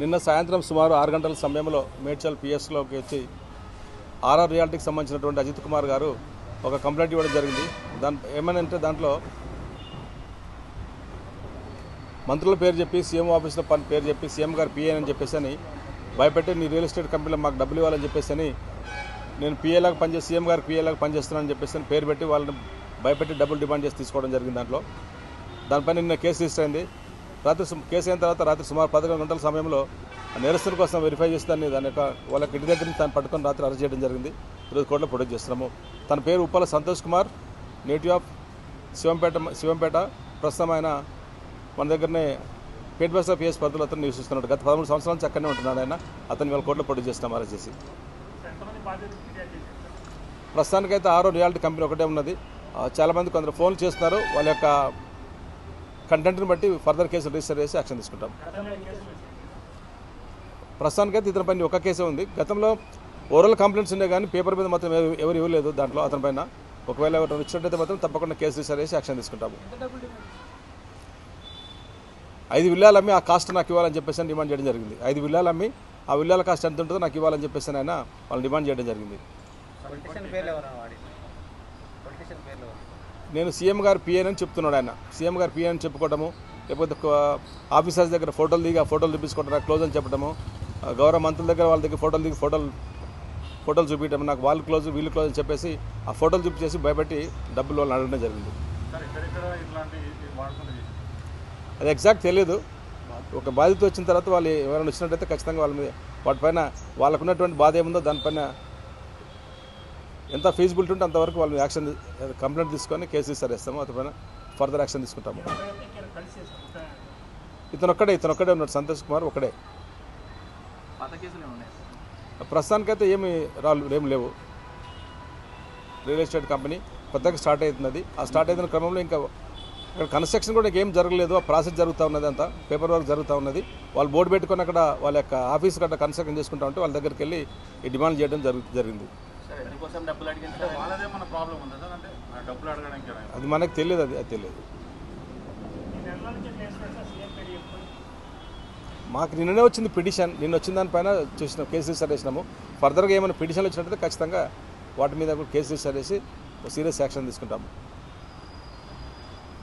నిన్న సాయంత్రం సుమారు 6 గంటల సమయంలో మేడ్చల్ పిఎస్లోకి వచ్చి ఆర్ఆర్ రియాలిటీకి సంబంధించినటువంటి అజిత్ కుమార్ గారు ఒక కంప్లైంట్ ఇవ్వడం జరిగింది. ఏమనంటే దాంట్లో మంత్రుల పేరు చెప్పి సీఎం ఆఫీస్లో పేరు చెప్పి సీఎం గారు పిఏ అని చెప్పేసి అని భయపెట్టి నీ రియల్ ఎస్టేట్ కంపెనీలో మాకు డబ్బులు ఇవ్వాలని చెప్పేసి అని నేను పిఏలాగా పనిచేసి సీఎం గారు పిఏలాగా పనిచేస్తున్నానని చెప్పేసి పేరు పెట్టి వాళ్ళని భయపెట్టి డబ్బులు డిమాండ్ చేసి తీసుకోవడం జరిగింది. దానిపైన నిన్న కేసు రిజిస్టర్ అయింది. కేసు అయిన తర్వాత రాత్రి సుమారు 11 గంటల సమయంలో నేరస్తుల కోసం వెరిఫై చేసి దాని యొక్క వాళ్ళకి ఇంటి దగ్గర నుంచి దాన్ని పట్టుకొని రాత్రి అరెస్ట్ చేయడం జరిగింది. ఈరోజు కోర్టులో ప్రొడ్యూస్ చేస్తున్నాము. తన పేరు ఉప్పల సంతోష్ కుమార్, నేటివ్ ఆఫ్ శివంపేట. ప్రస్తుతం ఆయన మన దగ్గరనే పేట్బస్ ఆఫ్ పిఎస్ పరిధిలో అతను నివసిస్తున్నాడు. గత 13 సంవత్సరాల నుంచి అక్కడనే ఉంటున్నాడు ఆయన. అతను వాళ్ళ కోర్టులో ప్రొడ్యూస్ చేస్తున్నాం అరెస్ట్ చేసి. ప్రస్తుతానికైతే ఆరో రియాలిటీ కంపెనీ ఒకటే ఉన్నది. చాలామంది కొందరు ఫోన్లు చేస్తున్నారు. వాళ్ళ యొక్క కంటెంట్ని బట్టి ఫర్దర్ కేసులు రిజిస్టర్ చేసి యాక్షన్ తీసుకుంటాం. ప్రస్తుతానికైతే ఇతని పైన ఒక కేసే ఉంది. గతంలో ఓరల్ కంప్లైంట్స్ ఉన్నాయి కానీ పేపర్ మీద మాత్రం ఎవరు ఇవ్వలేదు. దాంట్లో అతని పైన ఒకవేళ ఎవరు ఇచ్చినట్టయితే మాత్రం తప్పకుండా కేసు రిజిస్టర్ చేసి యాక్షన్ తీసుకుంటాము. 5 విల్లాలు అమ్మి ఆ కాస్ట్ నాకు ఇవ్వాలని చెప్పేసి అని డిమాండ్ చేయడం జరిగింది. 5 విల్లాలు అమ్మి ఆ విల్లాల కాస్ట్ ఎంత ఉంటుందో నాకు ఇవ్వాలని చెప్పేసి ఆయన వాళ్ళు డిమాండ్ చేయడం జరిగింది. నేను సీఎం గారు పిఏ అని చెప్తున్నాడు ఆయన. సీఎం గారు పిఏ అని చెప్పుకోవడము, లేకపోతే ఆఫీసర్స్ దగ్గర ఫోటోలు దిగి ఆ ఫోటోలు చూపించుకోవడం క్లోజ్ అని చెప్పడము, గౌరవ మంత్రుల దగ్గర వాళ్ళ దగ్గర ఫోటోలు దిగి ఫోటోలు చూపించడం, నాకు వాళ్ళు క్లోజ్ వీళ్ళు క్లోజ్ అని చెప్పేసి ఆ ఫోటోలు చూపించేసి భయపెట్టి డబ్బులు వాళ్ళని అడగడం జరిగింది. అది ఎగ్జాక్ట్ తెలియదు. ఒక బాధిత వచ్చిన తర్వాత వాళ్ళు ఎవరైనా వచ్చినట్టయితే ఖచ్చితంగా వాళ్ళ మీద వాటిపైన వాళ్ళకు ఉన్నటువంటి బాధ ఏముందో దానిపైన ఎంత ఫీజిబిలిటీ ఉంటే అంతవరకు వాళ్ళు యాక్షన్ కంప్లైంట్ తీసుకొని కేసు రిజిస్టర్ చేస్తాము. అతనిపైన ఫర్దర్ యాక్షన్ తీసుకుంటాము. ఇతను ఒక్కడే ఉన్నాడు. సంతోష్ కుమార్ ఒకడే. ప్రస్తుతానికైతే ఏమి లేవు. రియల్ ఎస్టేట్ కంపెనీ కొత్తగా స్టార్ట్ అవుతున్నది. ఆ స్టార్ట్ అయిన క్రమంలో ఇంకా ఇక్కడ కన్స్ట్రక్షన్ కూడా ఏం జరగలేదు. ఆ ప్రాసెస్ జరుగుతూ ఉన్నది, అంతా పేపర్ వర్క్ జరుగుతూ ఉన్నది. వాళ్ళు బోర్డు పెట్టుకొని అక్కడ వాళ్ళ యొక్క ఆఫీస్ గట్రా కన్స్ట్రక్షన్ చేసుకుంటా ఉంటే వాళ్ళ దగ్గరికి వెళ్ళి ఈ డిమాండ్ చేయడం జరిగింది. అది మనకు తెలియదు. అది తెలియదు. మాకు నిన్ననే వచ్చింది పిటిషన్. నిన్న వచ్చిన దానిపైన చూసిన కేసు రిజిస్టర్ చేసినాము. ఫర్దర్గా ఏమైనా పిటిషన్లు వచ్చినట్టయితే ఖచ్చితంగా వాటి మీద కేసు రిజిస్టర్ చేసి సీరియస్ యాక్షన్ తీసుకుంటాము.